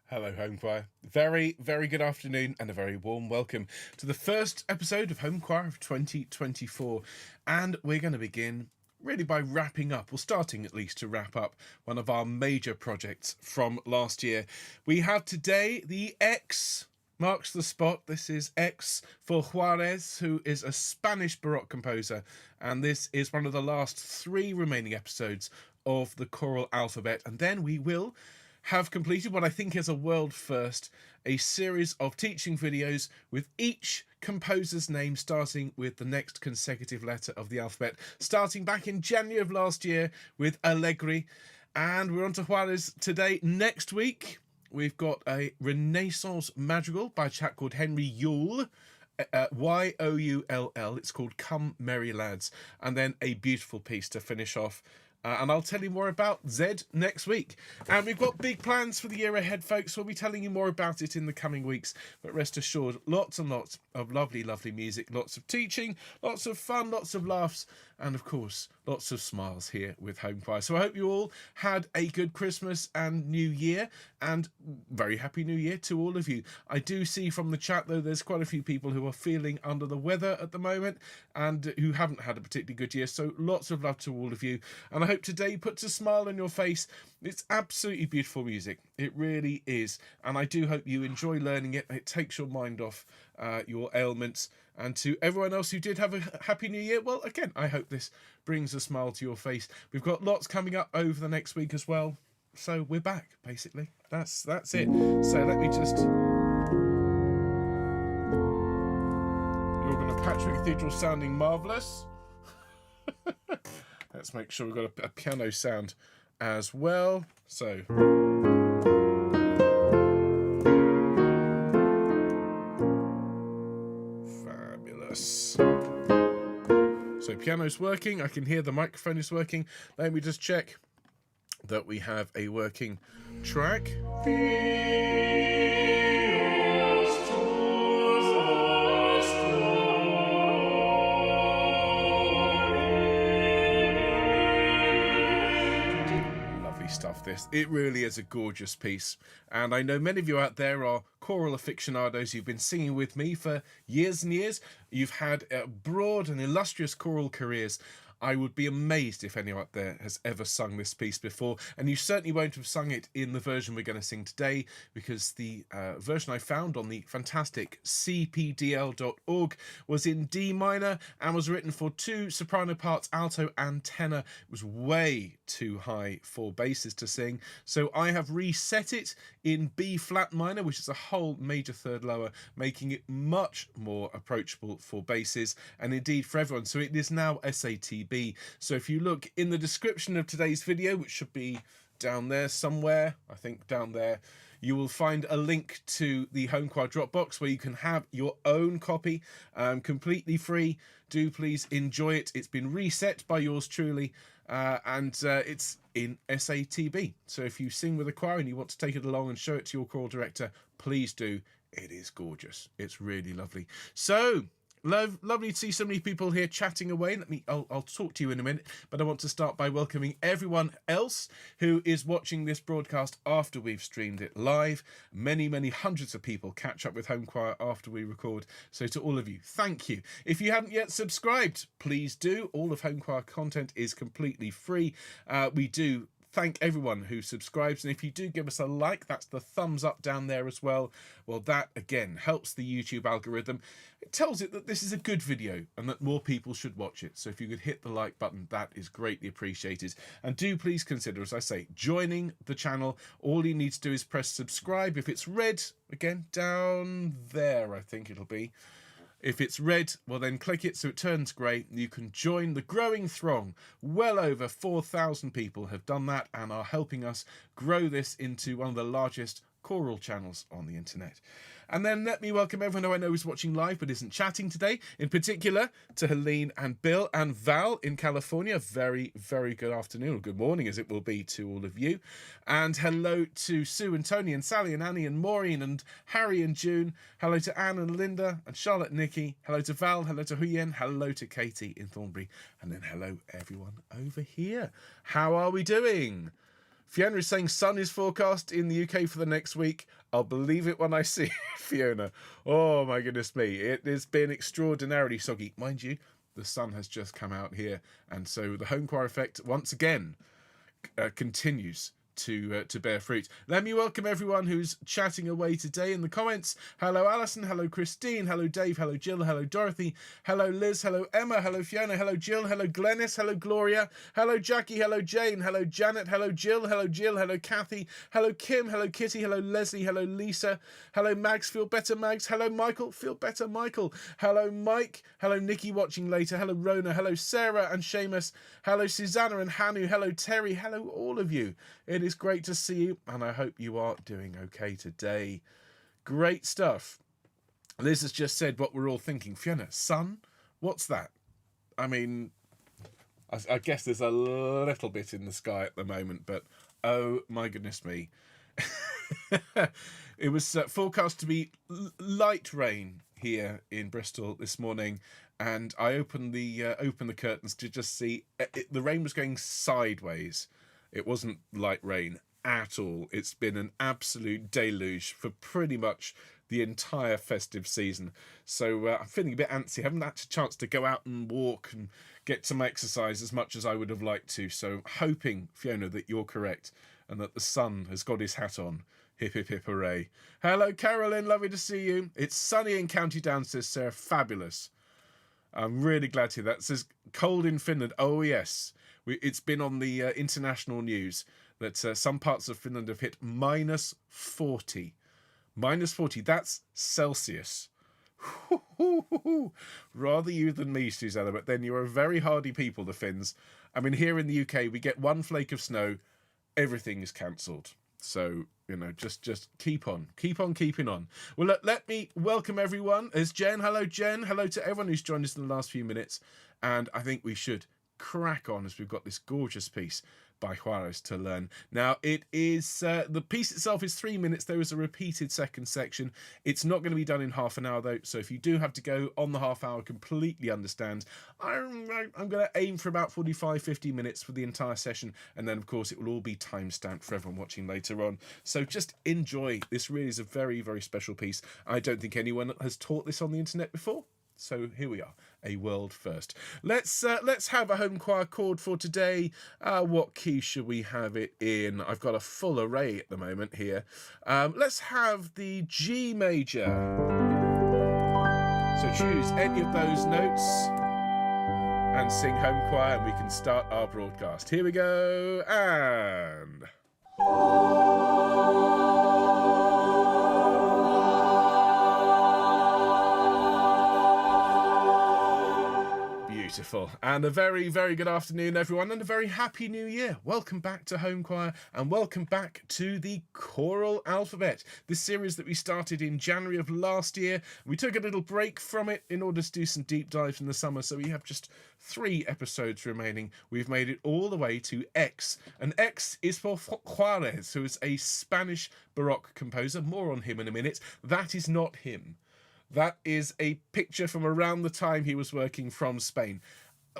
Hello, Homechoir. Very, very good afternoon and a very warm welcome to the first episode of Homechoir of 2024. And we're going to begin really by wrapping up, or starting at least to wrap up, one of our major projects from last year. We have today the X marks the spot. This is X for Xuarez, who is a Spanish Baroque composer. And this is one of the last three remaining episodes of the choral alphabet. And then we will have completed what I think is a world first, a series of teaching videos with each composer's name starting with the next consecutive letter of the alphabet, starting back in January of last year with Allegri. And we're on to Juarez today. Next week, we've got a Renaissance madrigal by a chap called Henry Youll. Youll. It's called Come Merry Lads. And then a beautiful piece to finish off. And I'll tell you more about Zed next week. And we've got big plans for the year ahead, folks. We'll be telling you more about it in the coming weeks. But rest assured, lots and lots of lovely, lovely music, lots of teaching, lots of fun, lots of laughs, and of course, lots of smiles here with Homechoir. So I hope you all had a good Christmas and New Year, and very happy New Year to all of you. I do see from the chat, though, there's quite a few people who are feeling under the weather at the moment and who haven't had a particularly good year. So lots of love to all of you. And I hope today puts a smile on your face. It's absolutely beautiful music. It really is. And I do hope you enjoy learning it. It takes your mind off your ailments. And to everyone else who did have a happy new year, well, again, I hope this brings a smile to your face. We've got lots coming up over the next week as well. So we're back, basically. That's it. So let me just... You're going to Patrick Cathedral sounding marvellous. Let's make sure we've got a piano sound as well. So... So piano's working, I can hear the microphone is working. Let me just check that we have a working track. Stuff this. It really is a gorgeous piece, and I know many of you out there are choral aficionados. You've been singing with me for years and years. You've had broad and illustrious choral careers. I would be amazed if anyone out there has ever sung this piece before, and you certainly won't have sung it in the version we're going to sing today, because the version I found on the fantastic cpdl.org was in D minor and was written for two soprano parts, alto and tenor. It was way too high for basses to sing, so I have reset it in B flat minor, which is a whole major third lower, making it much more approachable for basses and indeed for everyone. So it is now SATB. So if you look in the description of today's video, which should be down there somewhere, I think down there, you will find a link to the Homechoir Dropbox where you can have your own copy completely free. Do please enjoy it. It's been reset by yours truly, and it's in SATB. So if you sing with a choir and you want to take it along and show it to your choral director, please do. It is gorgeous. It's really lovely. So... lovely to see so many people here chatting away. I'll talk to you in a minute, but I want to start by welcoming everyone else who is watching this broadcast after we've streamed it live. Many, many hundreds of people catch up with Homechoir after we record. So to all of you, thank you. If you haven't yet subscribed, please do. All of Homechoir content is completely free. We do thank everyone who subscribes, and if you do give us a like, that's the thumbs up down there as well. Well, that again helps the YouTube algorithm. It tells it that this is a good video and that more people should watch it. So if you could hit the like button, that is greatly appreciated. And do please consider, as I say, joining the channel. All you need to do is press subscribe. If it's red, again down there, I think it'll be. If it's red, well then click it so it turns grey. You can join the growing throng. Well over 4,000 people have done that and are helping us grow this into one of the largest choral channels on the internet. And then let me welcome everyone who I know is watching live but isn't chatting today, in particular to Helene and Bill and Val in California. Very, very good afternoon, or good morning as it will be to all of you. And hello to Sue and Tony and Sally and Annie and Maureen and Harry and June. Hello to Anne and Linda and Charlotte and Nikki. Hello to Val. Hello to Huyen. Hello to Katie in Thornbury. And then hello everyone over here. How are we doing? Fiona is saying sun is forecast in the UK for the next week. I'll believe it when I see it, Fiona. Oh my goodness me. It has been extraordinarily soggy. Mind you, the sun has just come out here. And so the Homechoir effect once again continues to bear fruit. Let me welcome everyone who's chatting away today in the comments. Hello Alison, hello Christine, hello Dave, hello Jill, hello Dorothy, hello Liz, hello Emma, hello Fiona, hello Jill, hello Glennis, hello Gloria, hello Jackie, hello Jane, hello Janet, hello Jill, hello Kathy, hello Kim, hello Kitty, hello Leslie, hello Lisa, hello Mags, feel better Mags, hello Michael, feel better Michael, hello Mike, hello Nikki watching later, hello Rona, hello Sarah and Seamus, hello Susanna and Hanu, hello Terry, hello all of you. It is great to see you, and I hope you are doing okay today. Great stuff. Liz has just said what we're all thinking. Fiona, sun? What's that? I mean, I guess there's a little bit in the sky at the moment, but oh my goodness me. It was forecast to be light rain here in Bristol this morning, and I opened the curtains to just see the rain was going sideways. It wasn't light rain at all. It's been an absolute deluge for pretty much the entire festive season. So I'm feeling a bit antsy. I haven't had a chance to go out and walk and get some exercise as much as I would have liked to. So hoping, Fiona, that you're correct and that the sun has got his hat on. Hip, hip, hip, hooray. Hello, Carolyn. Lovely to see you. It's sunny in County Down, says Sarah. Fabulous. I'm really glad to hear that. It says cold in Finland. Oh, yes. It's been on the international news that some parts of Finland have hit minus 40. Minus 40, that's Celsius. Rather you than me, Susanna, but then you're a very hardy people, the Finns. I mean, here in the UK, we get one flake of snow, everything is cancelled. So, you know, just keep on keeping on. Well, let me welcome everyone. There's Jen. Hello, Jen. Hello to everyone who's joined us in the last few minutes. And I think we should crack on as we've got this gorgeous piece by Xuarez to learn. Now, it is the piece itself is 3 minutes. There is a repeated second section. It's not going to be done in half an hour though, so if you do have to go on the half hour, completely understand. I'm going to aim for about 45-50 minutes for the entire session, and then of course it will all be time stamped for everyone watching later on. So just enjoy. This really is a very, very special piece. I don't think anyone has taught this on the internet before. So here we are, a world first. Let's have a Homechoir chord for today. What key should we have it in? I've got a full array at the moment here. Let's have the G major. So choose any of those notes and sing Homechoir, and we can start our broadcast. Here we go, and... Beautiful. And a very, very good afternoon, everyone, and a very happy new year. Welcome back to Homechoir, and welcome back to the choral alphabet, this series that we started in January of last year. We took a little break from it in order to do some deep dives in the summer, so we have just 3 episodes remaining. We've made it all the way to X, and X is for Xuarez, who is a Spanish Baroque composer. More on him in a minute. That is not him. That is a picture from around the time he was working from Spain.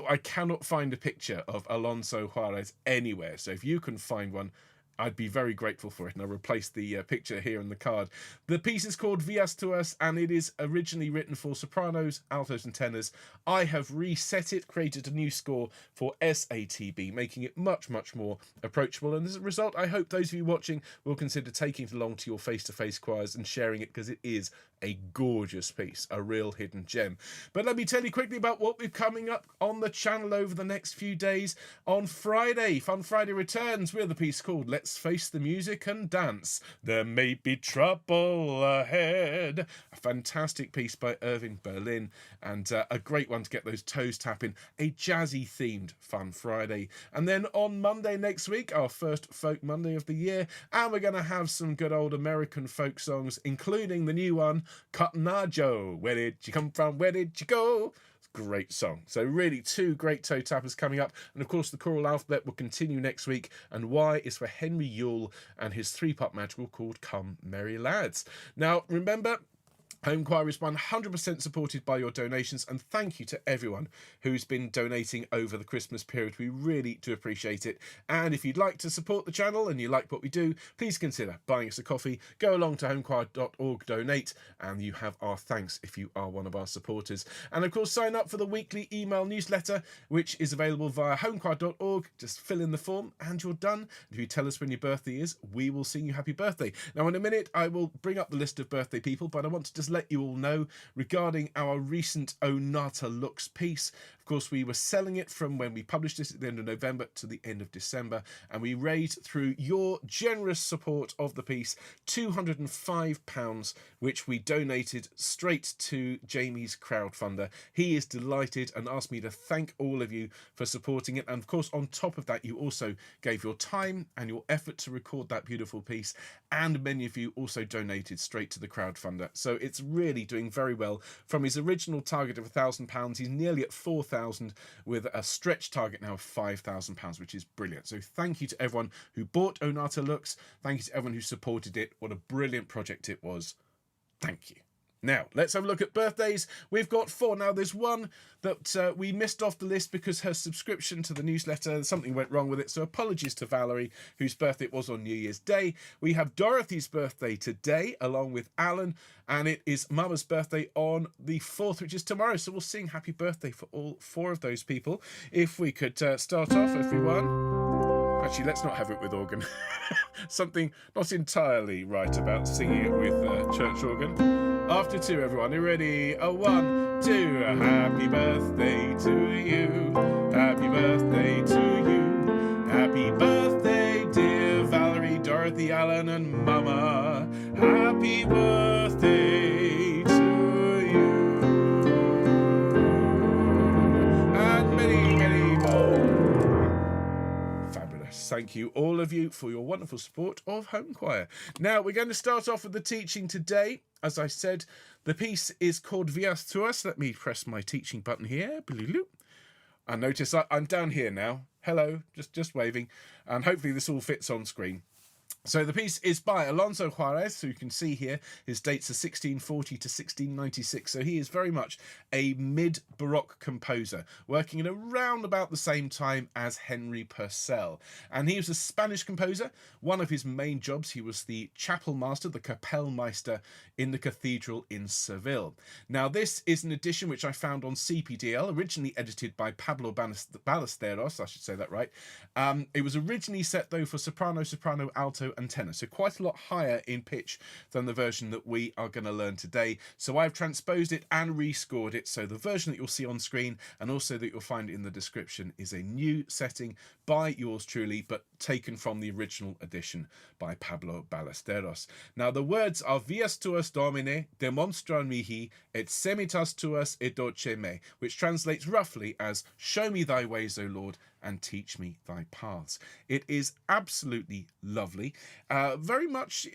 I cannot find a picture of Alonso Xuarez anywhere, so if you can find one, I'd be very grateful for it, and I'll replace the picture here in the card. The piece is called Tuas, and it is originally written for sopranos, altos and tenors. I have reset it, created a new score for SATB, making it much, much more approachable. And as a result, I hope those of you watching will consider taking it along to your face-to-face choirs and sharing it, because it is a gorgeous piece, a real hidden gem. But let me tell you quickly about what we're coming up on the channel over the next few days. On Friday, Fun Friday returns with a piece called Let's Face the Music and Dance. There may be trouble ahead. A fantastic piece by Irving Berlin, and a great one to get those toes tapping. A jazzy themed Fun Friday. And then on Monday next week, our first Folk Monday of the year, and we're going to have some good old American folk songs, including the new one, Cotton Eye Joe. Where did you come from? Where did you go? Great song. So really 2 great toe tappers coming up, and of course the choral alphabet will continue next week, and Y is for Henry Yule and his 3-part madrigal called Come Merry Lads. Now remember, Homechoir is 100% supported by your donations, and thank you to everyone who's been donating over the Christmas period. We really do appreciate it. And if you'd like to support the channel and you like what we do, please consider buying us a coffee. Go along to homechoir.org, donate, and you have our thanks if you are one of our supporters. And of course, sign up for the weekly email newsletter, which is available via homechoir.org. Just fill in the form and you're done. If you tell us when your birthday is, we will sing you happy birthday. Now, in a minute, I will bring up the list of birthday people, but I want to just let you all know regarding our recent Onata Lux piece. Of course, we were selling it from when we published this at the end of November to the end of December, and we raised, through your generous support of the piece, £205, which we donated straight to Jamie's crowdfunder. He is delighted and asked me to thank all of you for supporting it. And of course, on top of that, you also gave your time and your effort to record that beautiful piece, and many of you also donated straight to the crowdfunder. So it's really doing very well. From his original target of £1,000, he's nearly at 4,000, with a stretch target now of £5,000, which is brilliant. So thank you to everyone who bought Onata Lux. Thank you to everyone who supported it. What a brilliant project it was. Thank you. Now, let's have a look at birthdays. We've got 4. Now, there's one that we missed off the list because her subscription to the newsletter, something went wrong with it. So apologies to Valerie, whose birthday it was on New Year's Day. We have Dorothy's birthday today, along with Alan. And it is Mama's birthday on the 4th, which is tomorrow. So we'll sing happy birthday for all 4 of those people. If we could start off, everyone. Actually, let's not have it with organ. Something not entirely right about singing it with church organ. After 2, everyone. Are you ready? 1, 2. Happy birthday to you. Happy birthday to you. Happy birthday, dear Valerie, Dorothy, Alan, and Mama. Happy birthday to you. And many, many more. Fabulous. Thank you, all of you, for your wonderful support of Homechoir. Now, we're going to start off with the teaching today. As I said, the piece is called Vias Tuas. Let me press my teaching button here. And notice I'm down here now. Hello, just waving. And hopefully this all fits on screen. So the piece is by Alonso Xuarez, who you can see here. His dates are 1640 to 1696, so he is very much a mid-Baroque composer, working at around about the same time as Henry Purcell. And he was a Spanish composer. One of his main jobs, he was the chapel master, the Kapellmeister, in the cathedral in Seville. Now, this is an edition which I found on CPDL, originally edited by Pablo Ballesteros, I should say that right. It was originally set, though, for soprano, alto, and tenor, so quite a lot higher in pitch than the version that we are going to learn today. So I've transposed it and rescored it, so the version that you'll see on screen and also that you'll find in the description is a new setting by yours truly, but taken from the original edition by Pablo Ballesteros. Now, the words are Vias tuas Domine, demonstra mihi, et semitas tuas educe me, which translates roughly as, show me thy ways, O Lord, and teach me thy paths. It is absolutely lovely. Very much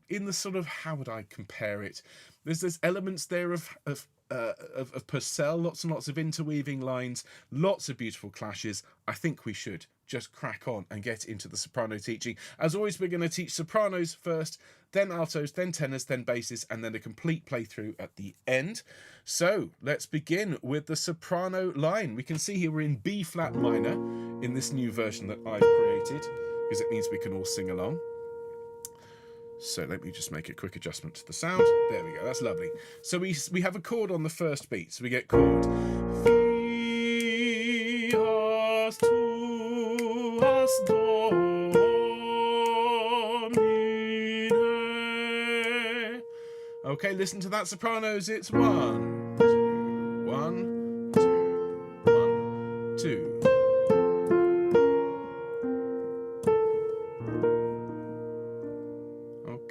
in the sort of, how would I compare it? There's elements there of Purcell, lots and lots of interweaving lines, lots of beautiful clashes. I think we should just crack on and get into the soprano teaching. As always, we're going to teach sopranos first, then altos, then tenors, then basses, and then a complete playthrough at the end. So let's begin with the soprano line. We can see here we're in B flat minor in this new version that I've created, because it means we can all sing along. So let me just make a quick adjustment to the sound. There we go, that's lovely. So we have a chord on the first beat. So we get chord Vias tuas Domine. Okay, listen to that, sopranos. It's 1, 2, 1, 2, 1, 2.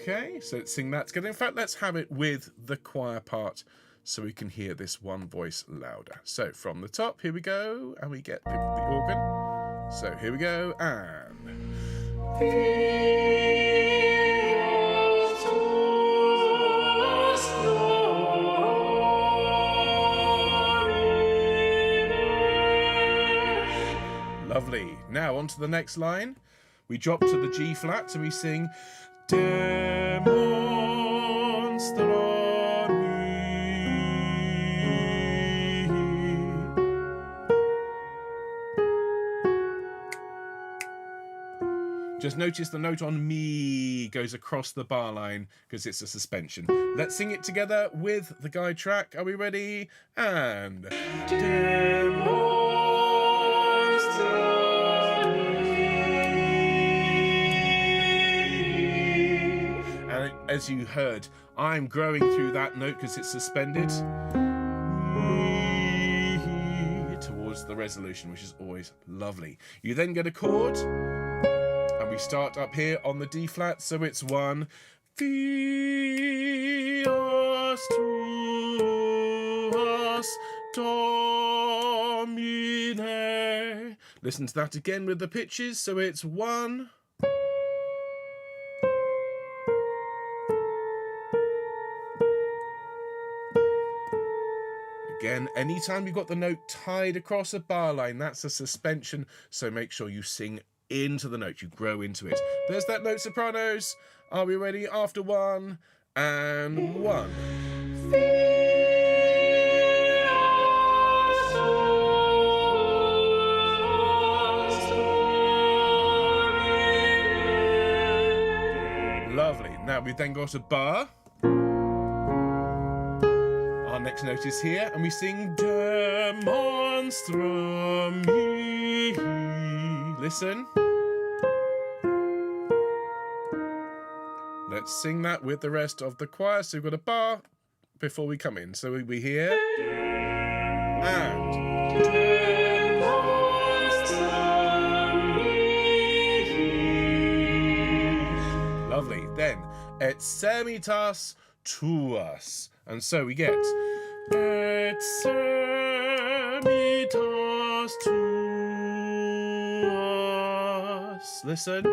Okay, so let's sing that together. In fact, let's have it with the choir part so we can hear this one voice louder. So from the top, here we go, and we get the organ. So here we go, and... Lovely. Now on to the next line. We drop to the G flat and we sing Demonstra Just notice the note on mi goes across the bar line because it's a suspension. Let's sing it together with the guide track. Are we ready? And as you heard, I'm growing through that note because it's suspended towards the resolution, which is always lovely. You then get a chord, and we start up here on the D flat, so it's 1. Fios tuas Domine. Listen to that again with the pitches, so it's 1. Again, anytime you've got the note tied across a bar line, that's a suspension, so make sure you sing into the note, you grow into it. There's that note, sopranos. Are we ready? After 1 and 1. Lovely. Now we've then got a bar. Our next note is here, and we sing Demonstra mi. Listen. Let's sing that with the rest of the choir. So we've got a bar before we come in. So we hear and lovely. Then et semitas tuas. And so we get et semitas tuas. Listen.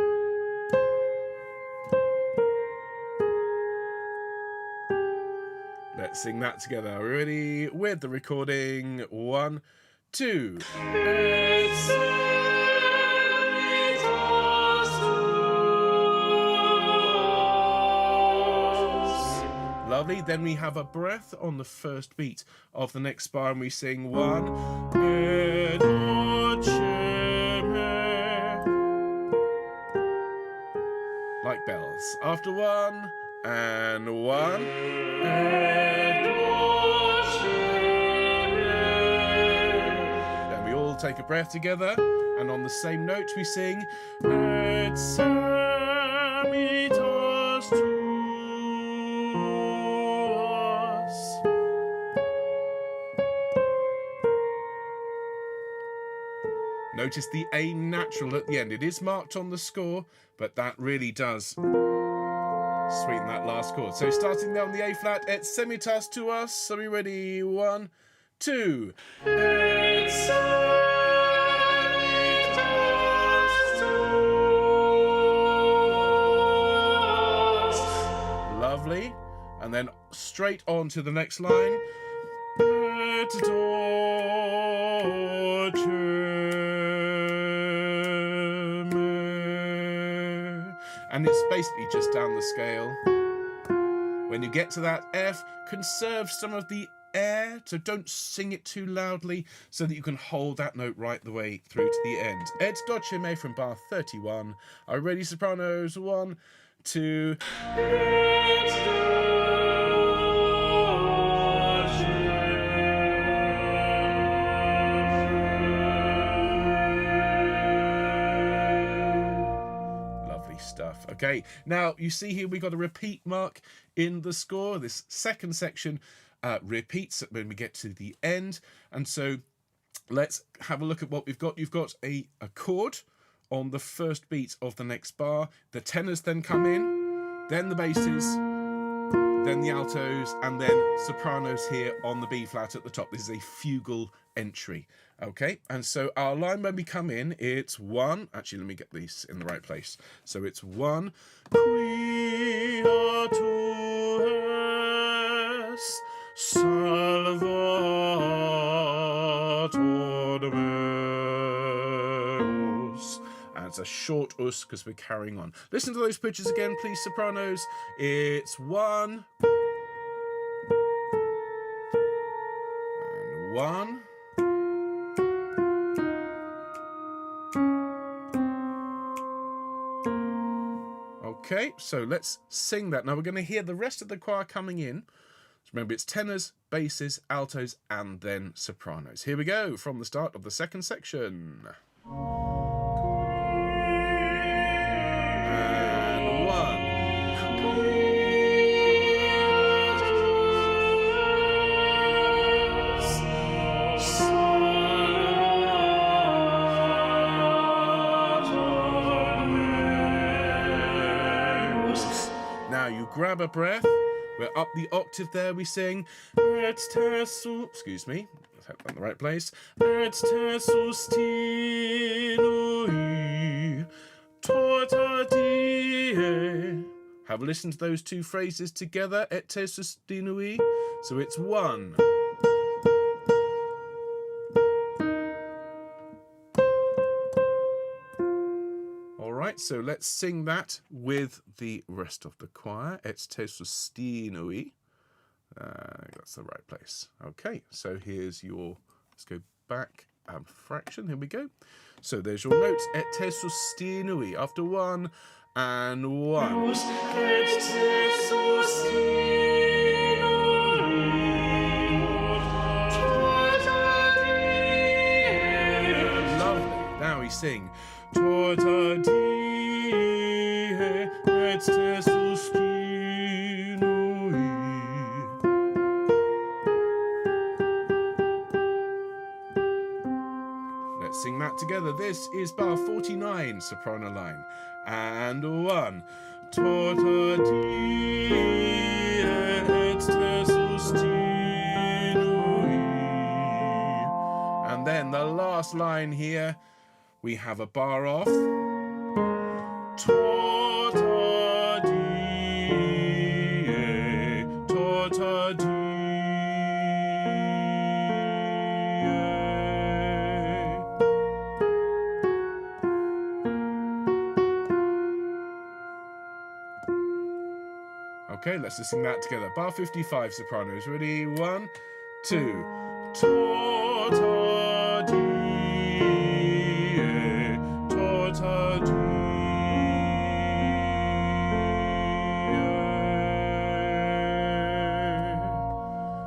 Let's sing that together. Are we ready? With the recording. 1, 2. Et semitas tuas. Lovely. Then we have a breath on the first beat of the next bar, and we sing 1. Et like bells. After 1 and 1. Then we all take a breath together, and on the same note we sing et semitas tuas. Notice the A natural at the end. It is marked on the score, but that really does sweeten that last chord. So starting there on the A flat, et semitas tuas. Are we ready? 1, 2. Et semitas tuas. Lovely. And then straight on to the next line. Et and it's basically just down the scale. When you get to that F, conserve some of the air, so don't sing it too loudly, so that you can hold that note right the way through to the end. Et dolce me from bar 31. Are you ready, sopranos? 1, 2. Stuff. Okay, now you see here we got a repeat mark in the score. This second section repeats when we get to the end, and so let's have a look at what we've got. You've got a chord on the first beat of the next bar. The tenors then come in, then the basses, then the altos, and then sopranos here on the B flat at the top. This is a fugal entry. Okay, and so our line when we come in, it's 1. Actually, let me get these in the right place. So it's 1. Quia tu es salvator meus. And it's a short us because we're carrying on. Listen to those pitches again, please, sopranos. It's 1. And 1. so let's sing that. Now we're going to hear the rest of the choir coming in. Remember, it's tenors, basses, altos, and then sopranos. Here we go from the start of the second section. And one. Now you grab a breath. We're up the octave there. We sing. Excuse me. Let's have that in the right place. Et te sustinui tota die. Have a listen to those two phrases together. Et te sustinui. So it's one. Right, so let's sing that with the rest of the choir. Et te sustinui. That's the right place. Okay, so here's your, let's go back fraction. Here we go. So there's your notes. Et te sustinui. After one and one. Et te sustinui. Lovely. Now we sing. Tota die, et te sustinui. Let's sing that together. This is bar 49, soprano line. And one. Tota die, et te sustinui. And then the last line here. We have a bar off. Tota die, tota die. Okay, let's just sing that together. Bar 55, sopranos. Ready? 1, 2. Tota die.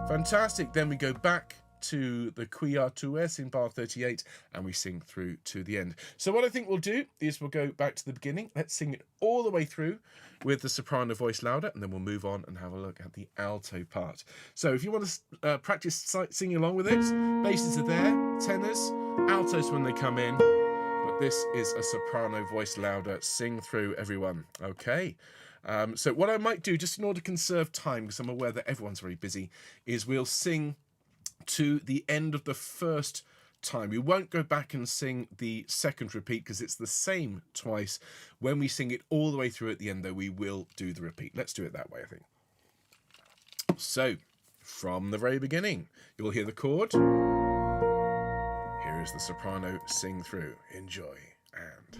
Fantastic. Then we go back to the Choir Tuas in bar 38 and we sing through to the end. So what I think we'll do is we'll go back to the beginning. Let's sing it all the way through with the soprano voice louder, and then we'll move on and have a look at the alto part. So if you want to practice singing along with it, basses are there, tenors, altos when they come in, but this is a soprano voice louder. Sing through, everyone. Okay. So what I might do, just in order to conserve time, because I'm aware that everyone's very busy, is we'll sing to the end of the first time. We won't go back and sing the second repeat because it's the same twice. When we sing it all the way through at the end, though, we will do the repeat. Let's do it that way, I think. So, from the very beginning, you'll hear the chord. Here is the soprano sing through. Enjoy. And...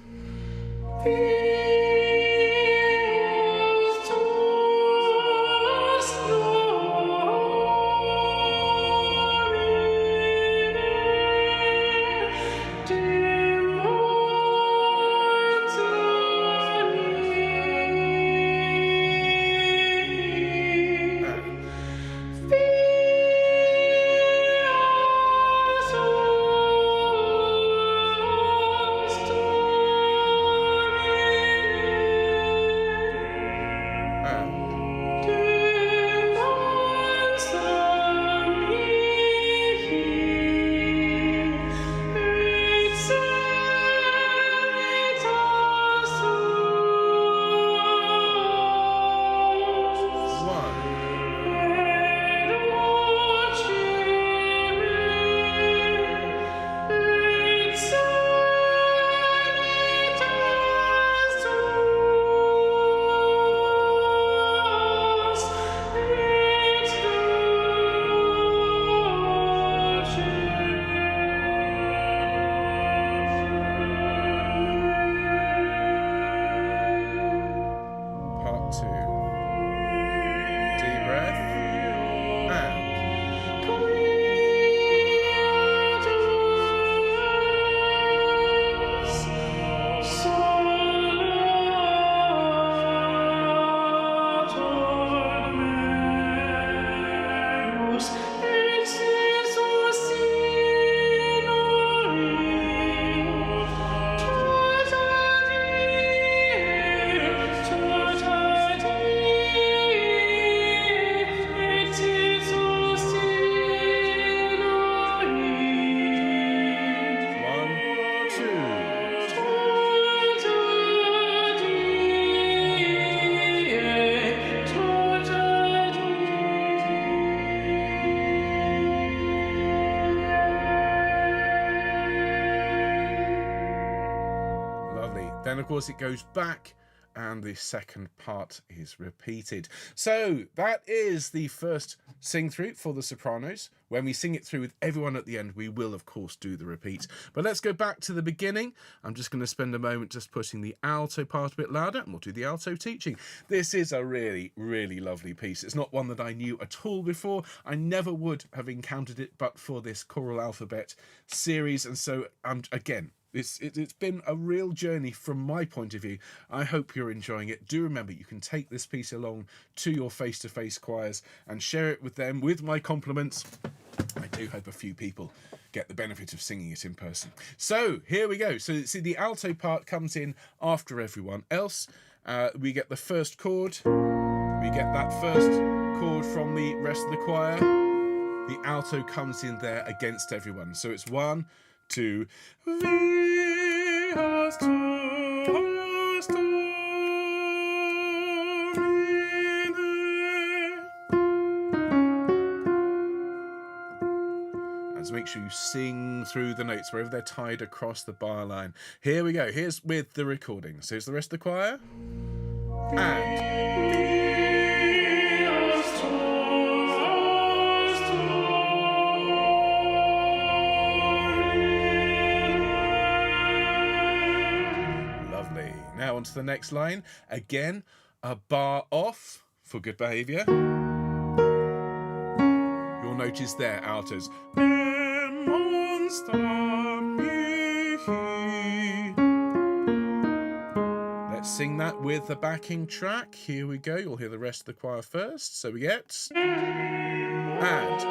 Then, of course, it goes back, and the second part is repeated. So that is the first sing through for the sopranos. When we sing it through with everyone at the end, we will, of course, do the repeat. But let's go back to the beginning. I'm just going to spend a moment just putting the alto part a bit louder, and we'll do the alto teaching. This is a really, really lovely piece. It's not one that I knew at all before. I never would have encountered it but for this choral alphabet series. And so, again, it's been a real journey from my point of view. I hope you're enjoying it. Do remember, you can take this piece along to your face-to-face choirs and share it with them with my compliments. I do hope a few people get the benefit of singing it in person. So here we go. So see, the alto part comes in after everyone else. We get the first chord. We get that first chord from the rest of the choir. The alto comes in there against everyone. So it's 1, 2, and so make sure you sing through the notes wherever they're tied across the bar line. Here we go. Here's with the recording. So it's the rest of the choir. And now on to the next line. Again, a bar off for good behaviour. You'll notice there, altos. Let's sing that with the backing track. Here we go. You'll hear the rest of the choir first. So we get... and...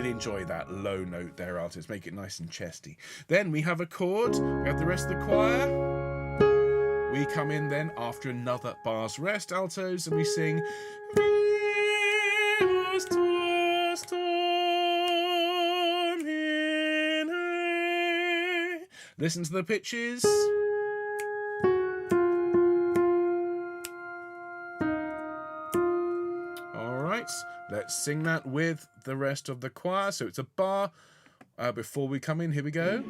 enjoy that low note there, altos. Make it nice and chesty. Then we have a chord. We have the rest of the choir. We come in then after another bar's rest, altos, and we sing. Listen to the pitches. Let's sing that with the rest of the choir. So it's a bar before we come in. Here we go.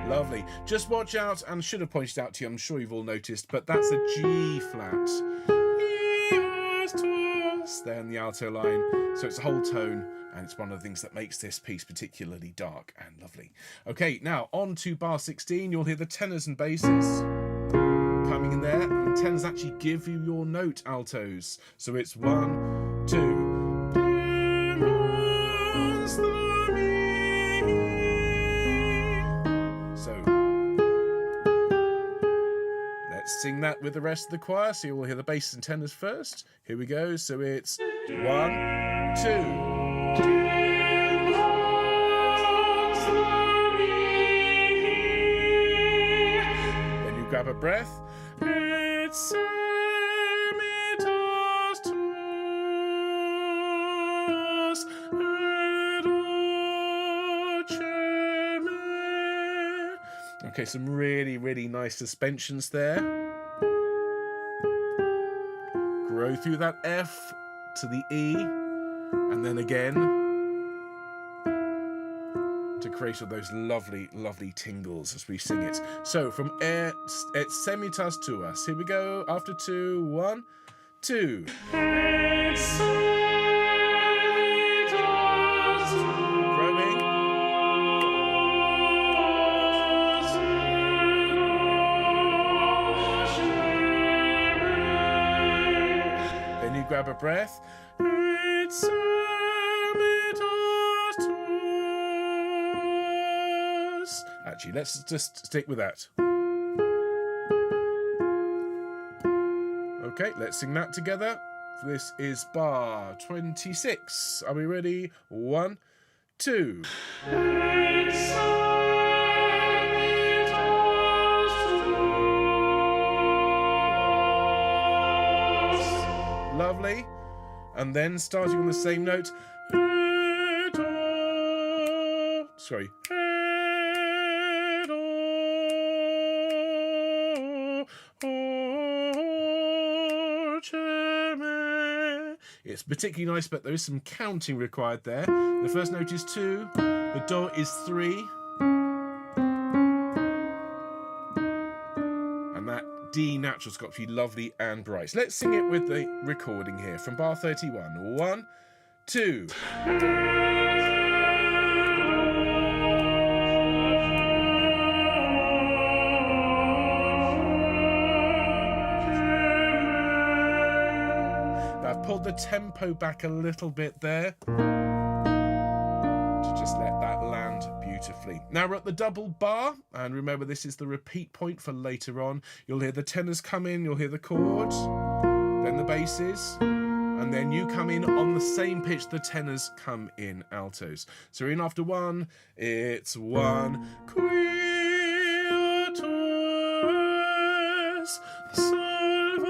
Lovely. Just watch out, and should have pointed out to you, I'm sure you've all noticed, but that's a G flat. There in the alto line. So it's a whole tone. And it's one of the things that makes this piece particularly dark and lovely. Okay, now on to bar 16. You'll hear the tenors and basses coming in there. And the tenors actually give you your note, altos. So it's 1, 2. So let's sing that with the rest of the choir. So you'll hear the basses and tenors first. Here we go. So it's 1, 2. Then you grab a breath. Okay, some really, really nice suspensions there. Grow through that F to the E, and then again to create all those lovely, lovely tingles as we sing it. So from et semitas tuas. Here we go. After 2, 1, 2. Growing. Then you grab a breath. Actually, let's just stick with that. Okay, let's sing that together. This is bar 26. Are we ready? 1, 2. Lovely. And then starting on the same note. Sorry. It's particularly nice, but there is some counting required there. The first note is 2, the do is 3, and that D natural's got to be lovely and bright. So let's sing it with the recording here from bar 31. 1, 2. I've pulled the tempo back a little bit there to just let that land beautifully. Now we're at the double bar, and remember this is the repeat point for later on. You'll hear the tenors come in, you'll hear the chords, then the basses, and then you come in on the same pitch the tenors come in altos. So we're in after 1, it's 1, quietus, salvator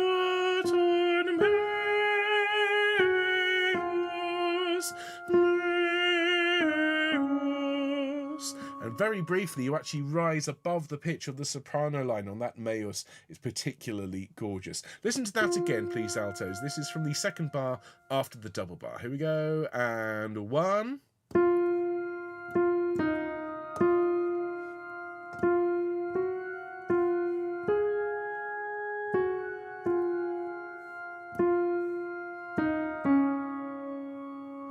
meus, meus. And very briefly, you actually rise above the pitch of the soprano line on that meus. It's particularly gorgeous. Listen to that again, please, altos. This is from the second bar after the double bar. Here we go, and 1.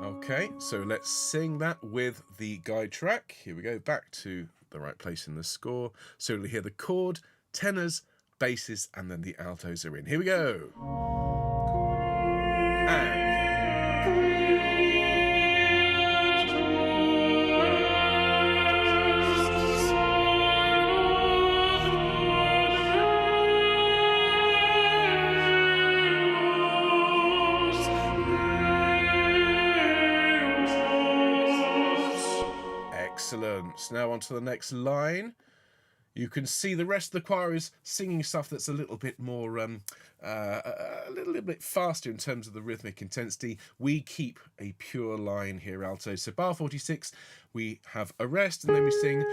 Okay, so let's sing that with the guide track. Here we go, back to the right place in the score. So we'll hear the chord, tenors, basses, and then the altos are in. Here we go. Excellent. Now on to the next line. You can see the rest of the choir is singing stuff that's a little bit more, a little bit faster in terms of the rhythmic intensity. We keep a pure line here, alto. So bar 46, we have a rest, and then we sing.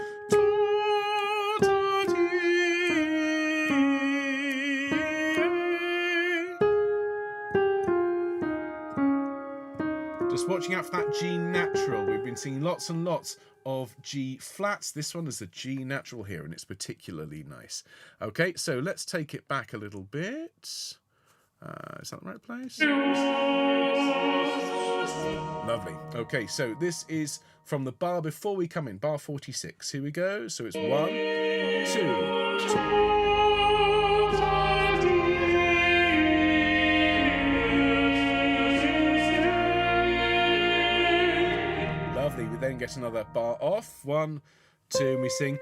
Just watching out for that G natural. We've been singing lots and lots of G flats. This one is a G natural here, and it's particularly nice. Okay, so let's take it back a little bit. Is that the right place? Lovely. Okay, so this is from the bar before we come in, bar 46. Here we go. So it's 1, 2, 2. We then get another bar off. 1, 2, and we sing.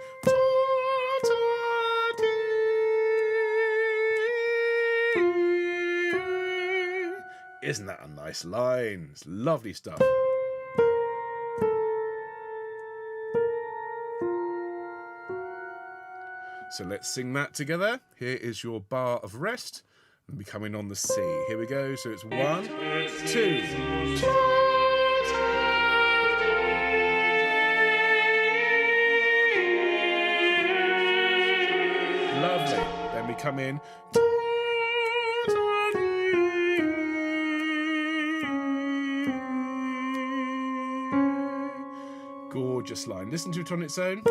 Isn't that a nice line? It's lovely stuff. So let's sing that together. Here is your bar of rest, and we come in on the C. Here we go. So it's 1, 2, 2. Lovely. Then we come in. Gorgeous line. Listen to it on its own.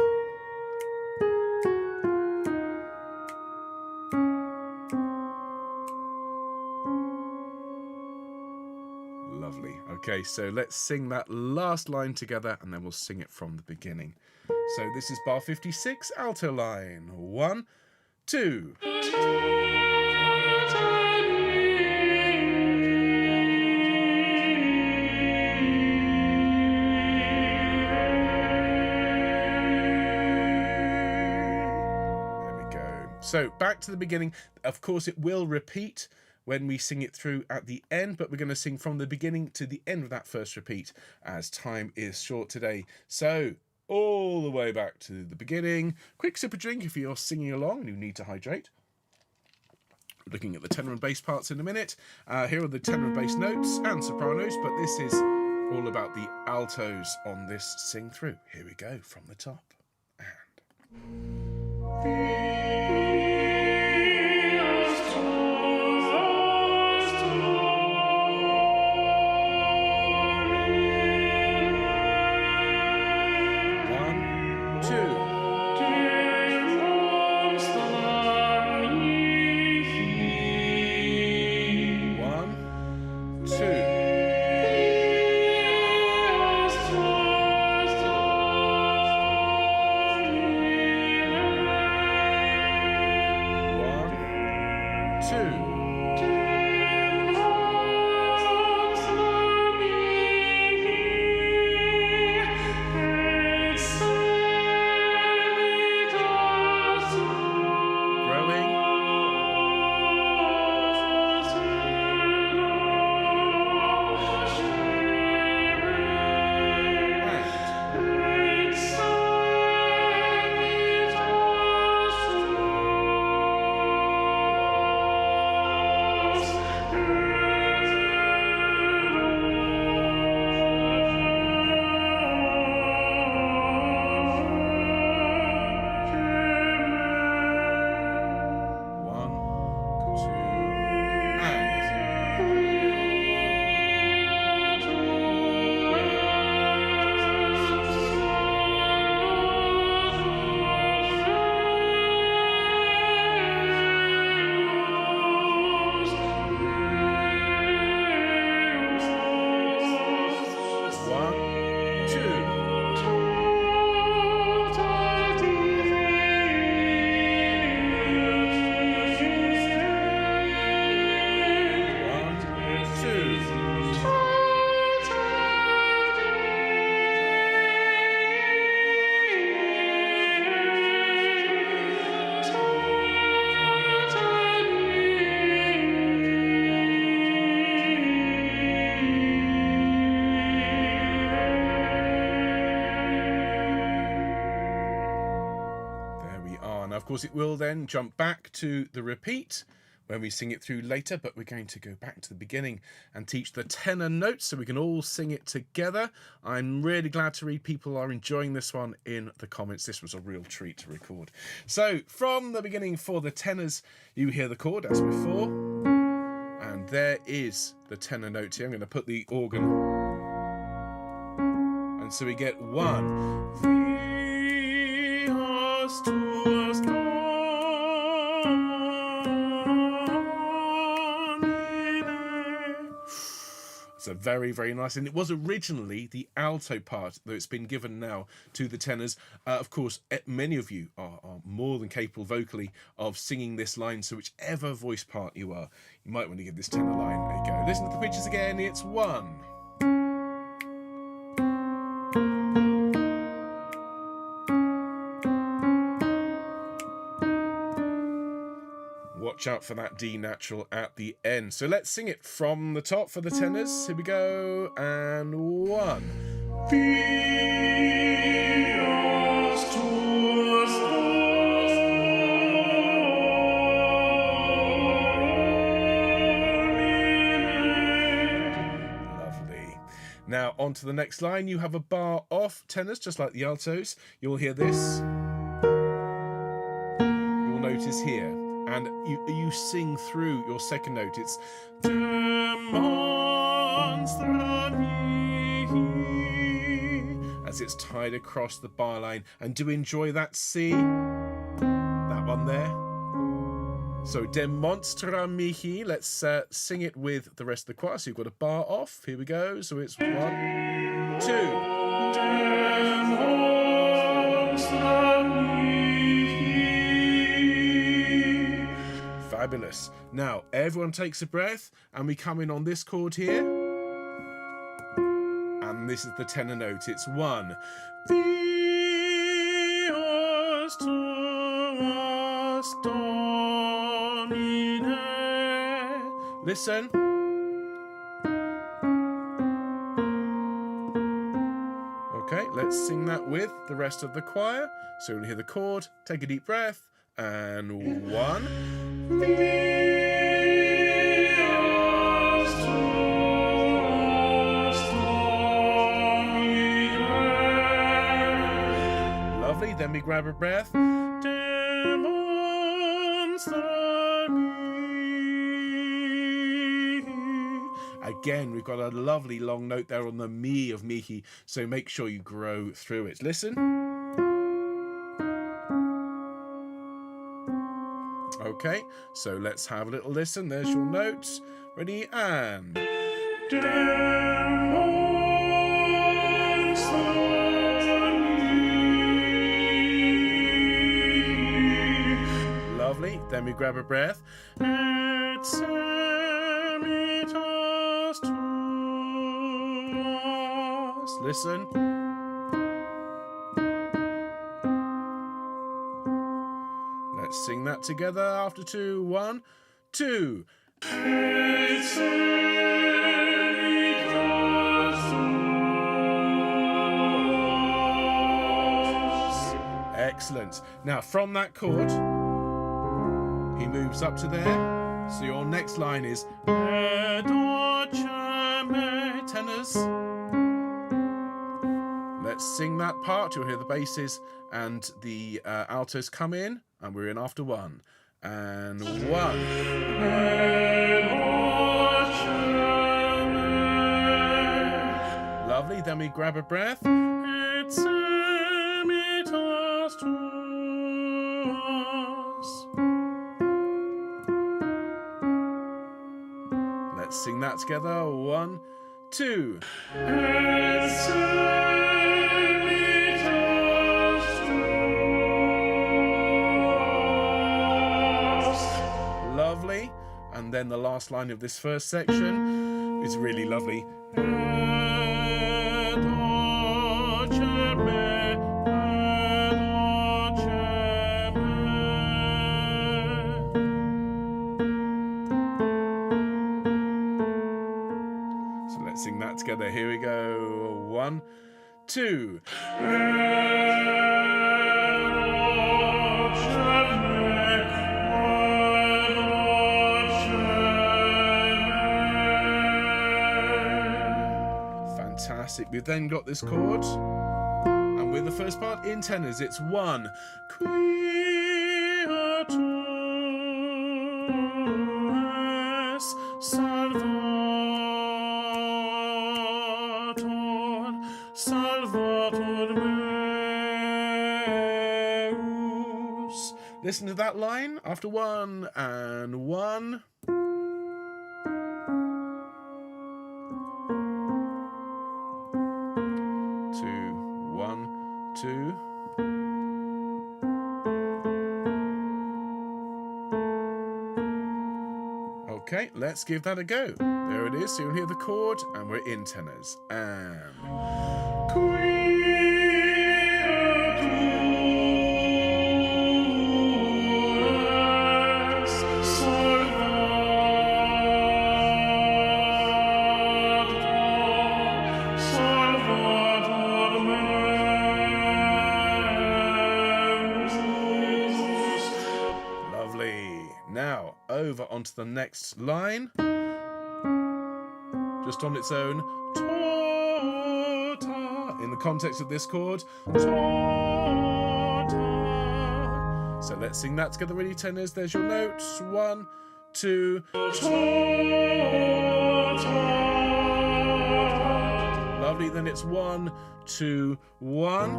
Lovely. Okay, so let's sing that last line together, and then we'll sing it from the beginning. So this is bar 56, alto line. 1, 2. So back to the beginning. Of course, it will repeat when we sing it through at the end, but we're going to sing from the beginning to the end of that first repeat, as time is short today. So all the way back to the beginning. Quick sip of drink if you're singing along and you need to hydrate. Looking at the tenor and bass parts in a minute. Here are the tenor and bass notes and sopranos, but this is all about the altos on this sing through. Here we go from the top. And 2. Of course, it will then jump back to the repeat when we sing it through later, but we're going to go back to the beginning and teach the tenor notes so we can all sing it together. I'm really glad to read people are enjoying this one in the comments. This was a real treat to record. So from the beginning for the tenors, you hear the chord as before, and there is the tenor note here. I'm going to put the organ, and so we get 1. Tuas, so very, very nice. And it was originally the alto part, though it's been given now to the tenors. Of course, many of you are more than capable vocally of singing this line, so whichever voice part you are, you might want to give this tenor line a go. Listen to the pitches again. It's 1. Watch out for that D natural at the end. So let's sing it from the top for the tenors. Here we go. And 1. Lovely. Now on to the next line. You have a bar off tenors, just like the altos. You'll hear this. You'll notice here. And you sing through your second note. It's as it's tied across the bar line. And do enjoy that C, that one there. So demonstra mihi. Let's sing it with the rest of the choir. So you've got a bar off. Here we go. So it's 1, 2. Fabulous. Now, everyone takes a breath, and we come in on this chord here. And this is the tenor note. It's 1. Dios tuas Domine. Listen. Okay, let's sing that with the rest of the choir. So we'll hear the chord, take a deep breath, and 1. Lovely, then we grab a breath. Again, we've got a lovely long note there on the mi of mihi, so make sure you grow through it. Listen. Okay, so let's have a little listen. There's your notes. Ready? And Lovely. Then we grab a breath. Et semitas tuas. Listen. Let's sing that together after 2. 1, 2. Et semitas tuas. Excellent. Now from that chord, he moves up to there. So your next line is tenors. Let's sing that part. You'll hear the basses and the altos come in, and we're in after 1. And 1. Lovely. Then we grab a breath. Et semitas tuas. Let's sing that together. 1, 2. Et semitas tuas. Lovely. And then the last line of this first section is really lovely. Sing that together. Here we go. 1, 2. Fantastic. We've then got this chord, and with the first part in tenors, it's 1. Quietus Salvator meus. Listen to that line after 1 and 1. 2, 1, 2. Okay, let's give that a go. There it is. So you'll hear the chord, and we're in tenors. And lovely. Now over onto the next line, just on its own. In the context of this chord. So let's sing that together, really, tenors. There's your notes. 1, 2. Lovely. Then it's 1, 2, 1.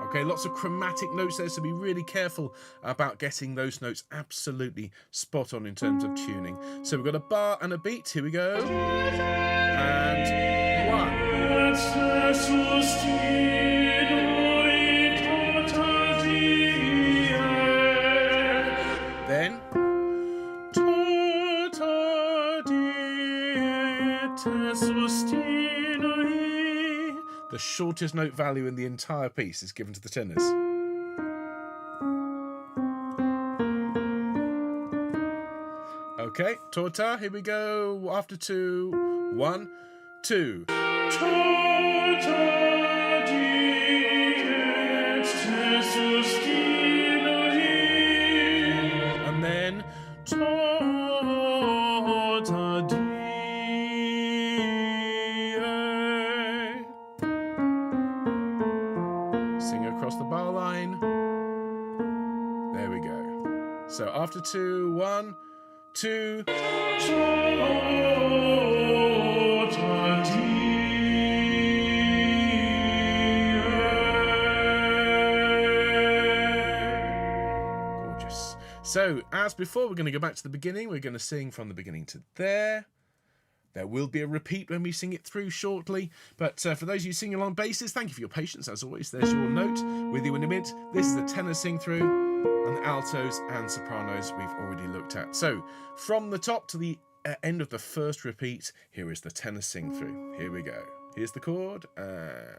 Okay, lots of chromatic notes there, so be really careful about getting those notes absolutely spot on in terms of tuning. So we've got a bar and a beat. Here we go. And 1. Then the shortest note value in the entire piece is given to the tenors. Okay, torta, here we go. After 2, 1, 2. And then sing across the bar line. There we go. So after 2, 1, 2. So, as before, we're going to go back to the beginning. We're going to sing from the beginning to there. There will be a repeat when we sing it through shortly. But for those of you singing along basses, thank you for your patience. As always, there's your note with you in a minute. This is the tenor sing through, and the altos and sopranos we've already looked at. So, from the top to the end of the first repeat, here is the tenor sing through. Here we go. Here's the chord, and...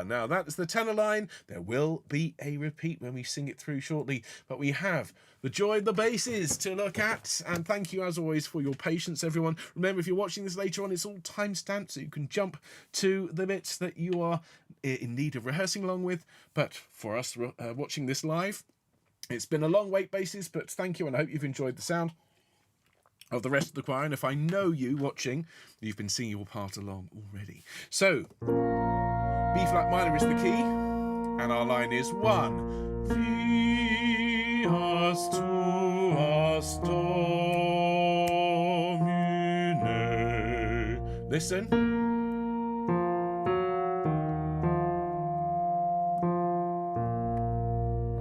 Now that's the tenor line. There will be a repeat when we sing it through shortly, but we have the joy of the basses to look at. And thank you as always for your patience, everyone. Remember, if you're watching this later on, it's all time-stamped, so you can jump to the bits that you are in need of rehearsing along with. But for us watching this live, it's been a long wait, basses, but thank you, and I hope you've enjoyed the sound of the rest of the choir. And if I know you watching, you've been singing your part along already. So B flat minor is the key, and our line is 1. Fias tuas Domine. Listen.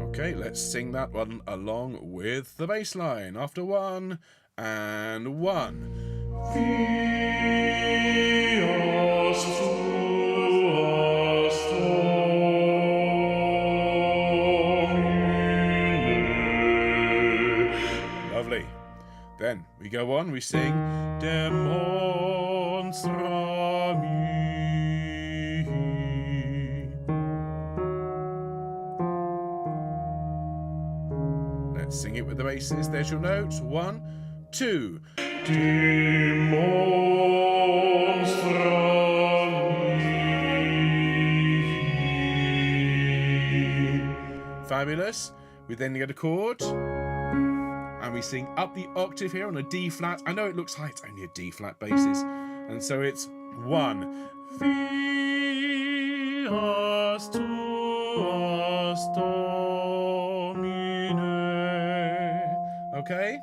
Okay, let's sing that one along with the bass line. After 1 and 1. Fias tuas Domine. Lovely. Then we go on, we sing Demonstra mihi. Let's sing it with the basses. There's your note. 1, 2. Demonstra mihi. Fabulous. We then get a chord, and we sing up the octave here on a D flat. I know it looks high, it's only a D flat basis. And so it's 1. Fias tuas Domine. Okay?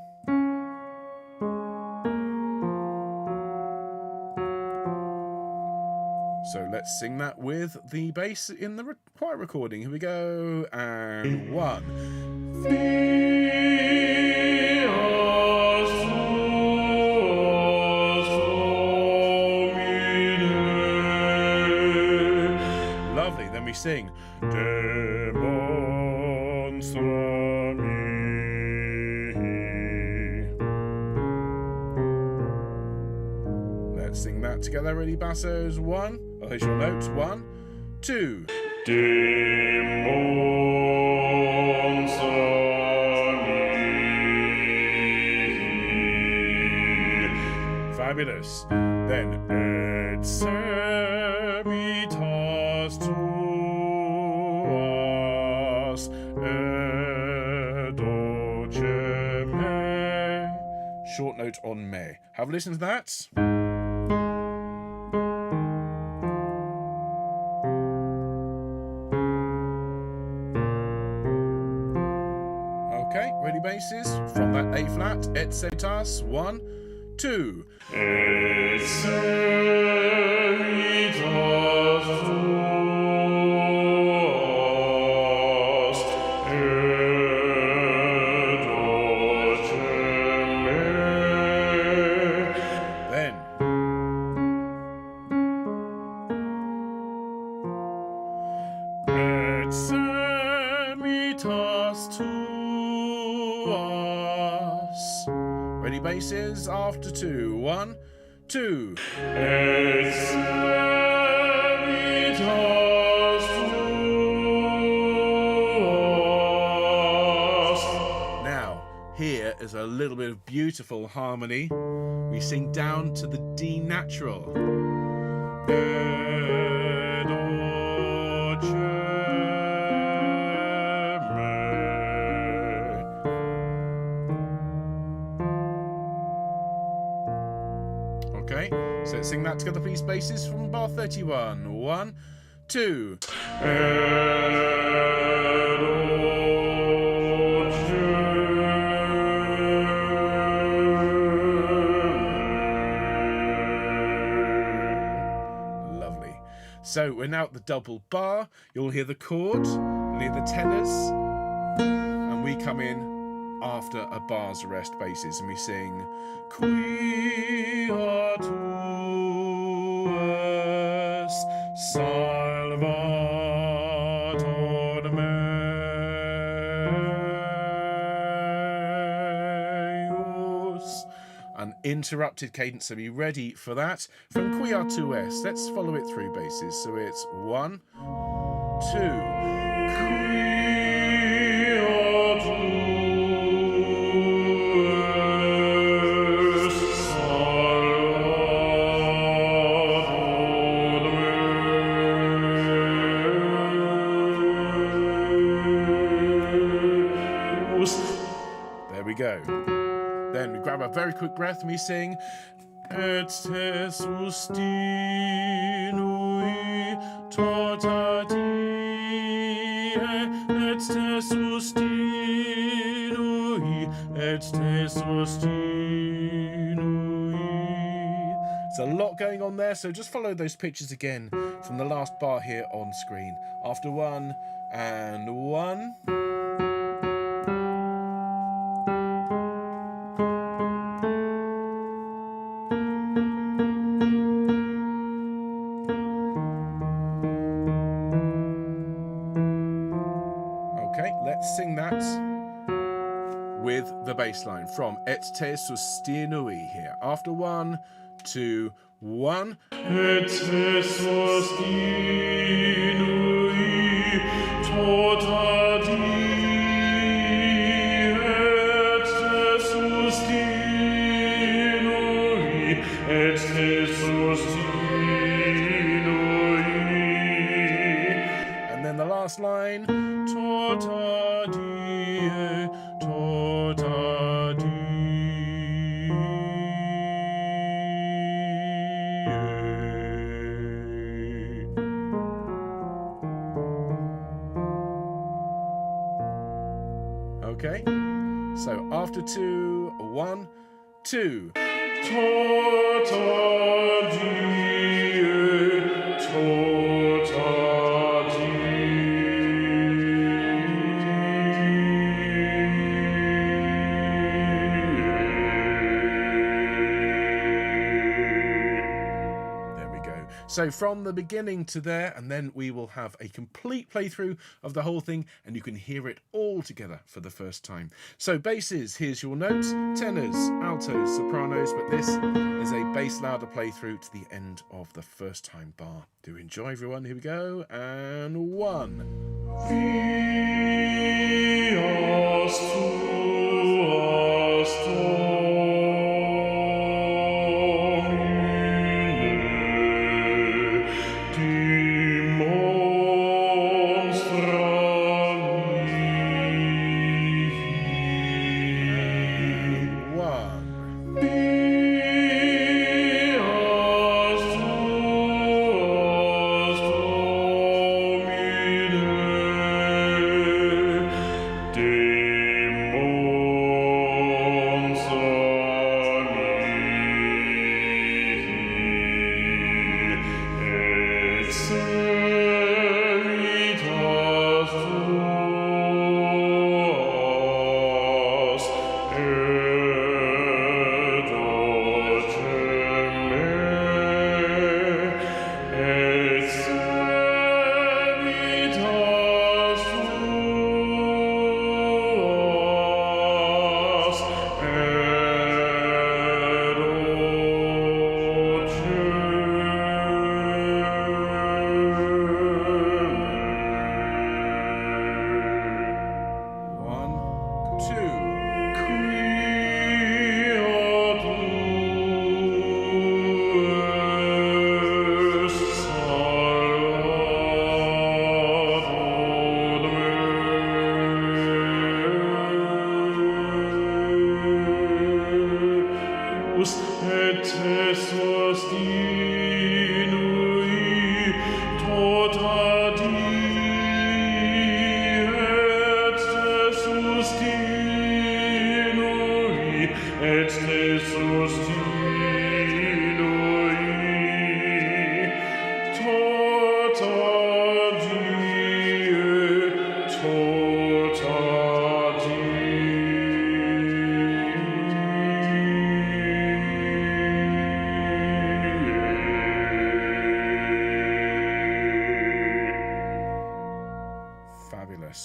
So let's sing that with the bass in the choir recording. Here we go. And 1. Fias tuas Domine. Lovely. Then we sing Demonstra mihi. that together. Ready, bassos? 1. Oh, here's your notes. 1, 2. Fabulous. Then et semitas tuas et dolce me. Short note on me. Have a listen to that. Okay, ready, basses? From that A flat, et cetas. 1, 2. Et semitas tuas et dolce me. Then et semitas tuas. Ready, basses? After 2. 1, 2. Et semitas tuas. Now, here is a little bit of beautiful harmony. We sing down to the D natural. Et dolce me. Okay, so let's sing that together, please, basses, from bar 31. 1, 2. Lovely. So we're now at the double bar. You'll hear the chord, you'll hear the tenors, and we come in after a bar's rest basses, and we sing Quia tuas salvator meus. An interrupted cadence, so be ready for that. From Quia tuas, let's follow it through basses. So it's 1, 2. There we go. Then we grab a very quick breath and we sing Et te sustinui tota die, et te sustinui, et te sustinui. There's a lot going on there, so just follow those pictures again from the last bar here on screen. After 1 and 1. Okay, let's sing that with the bass line from Et te sustinui here. After 1, 2, 1. Et te sustinui tota die, et te sustinui, et te sustinui. And then the last line. Tota die, tota die. Okay, so after 2, 1, 2. Tota die, tota die. So from the beginning to there, and then we will have a complete playthrough of the whole thing, and you can hear it all together for the first time. So basses, here's your notes: tenors, altos, sopranos, but this is a bass louder playthrough to the end of the first time bar. Do enjoy, everyone. Here we go, and 1.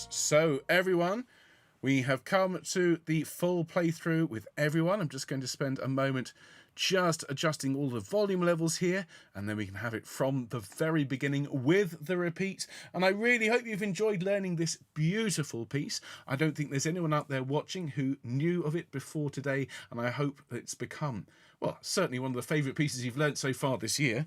So everyone, we have come to the full playthrough with everyone. I'm just going to spend a moment just adjusting all the volume levels here, and then we can have it from the very beginning with the repeat. And I really hope you've enjoyed learning this beautiful piece. I don't think there's anyone out there watching who knew of it before today, and I hope it's become, well, certainly one of the favourite pieces you've learnt so far this year.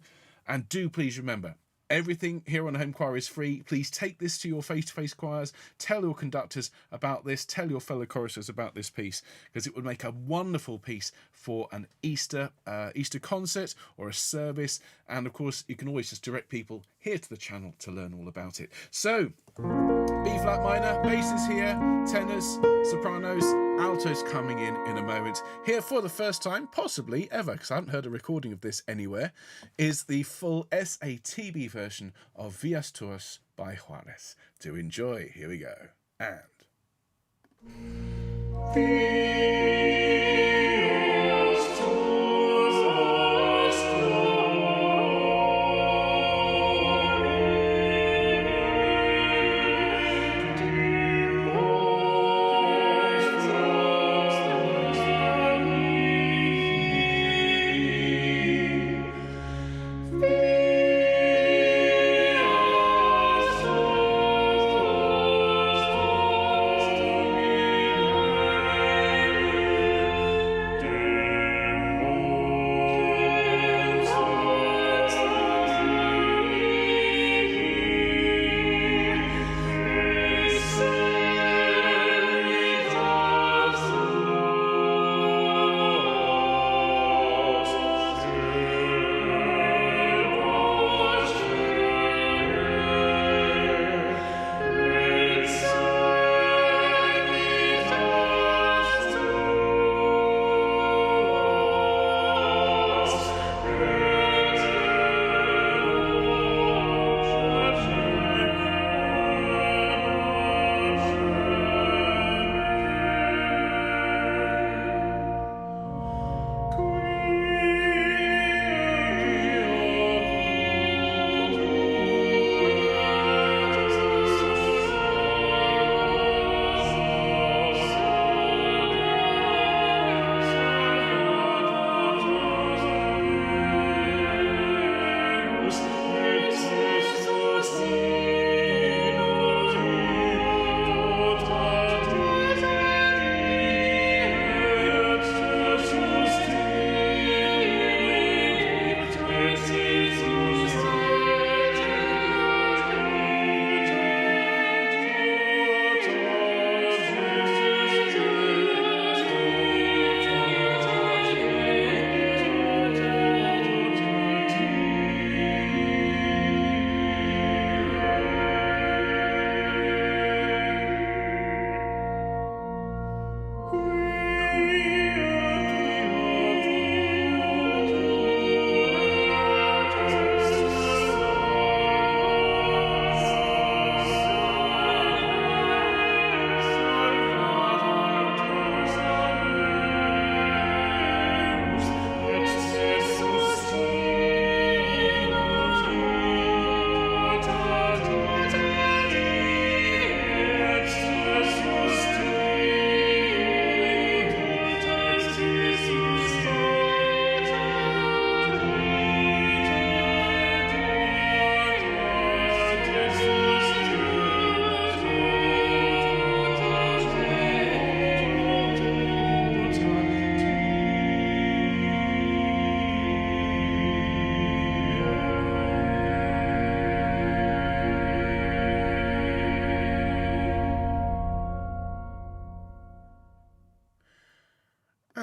And do please remember, everything here on Homechoir is free. Please take this to your face-to-face choirs. Tell your conductors about this. Tell your fellow choristers about this piece, because it would make a wonderful piece for an Easter concert or a service. And of course, you can always just direct people here to the channel to learn all about it. So, B-flat minor, basses here, tenors, sopranos, altos coming in a moment. Here for the first time, possibly ever, because I haven't heard a recording of this anywhere, is the full SATB version of Vias Tuas by Xuarez. Do enjoy. Here we go. And...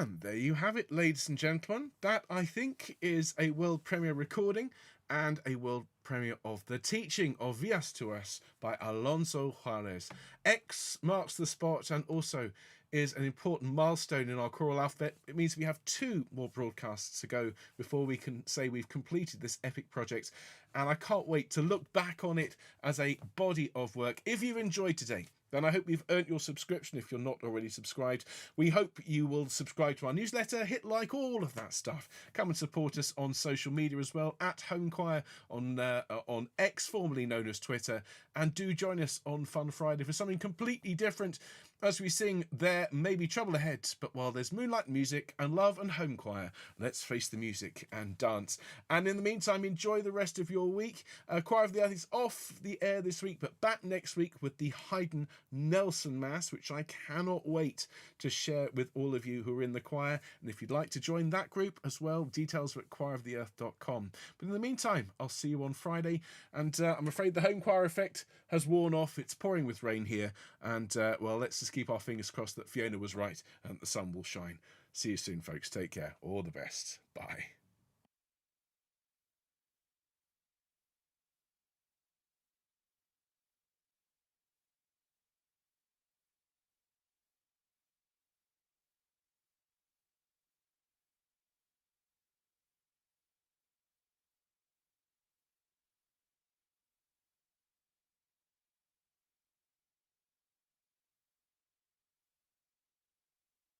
And there you have it, ladies and gentlemen. That, I think, is a world premiere recording and a world premiere of the teaching of Vias Tuas by Alonso Xuarez. X marks the spot and also is an important milestone in our choral alphabet. It means we have 2 more broadcasts to go before we can say we've completed this epic project, and I can't wait to look back on it as a body of work. If you've enjoyed today, then I hope you've earned your subscription if you're not already subscribed. We hope you will subscribe to our newsletter, hit like, all of that stuff. Come and support us on social media as well, at Homechoir on X, formerly known as Twitter. And do join us on Fun Friday for something completely different as we sing There May Be Trouble Ahead, but while there's moonlight music and love and home choir, let's face the music and dance. And in the meantime, enjoy the rest of your week. Choir of the Earth is off the air this week, but back next week with the Haydn Nelson Mass, which I cannot wait to share with all of you who are in the choir. And if you'd like to join that group as well, details are at choiroftheearth.com. But in the meantime, I'll see you on Friday. And I'm afraid the home choir effect has worn off. It's pouring with rain here. And, well, let's just keep our fingers crossed that Fiona was right and the sun will shine. See you soon, folks. Take care. All the best. Bye.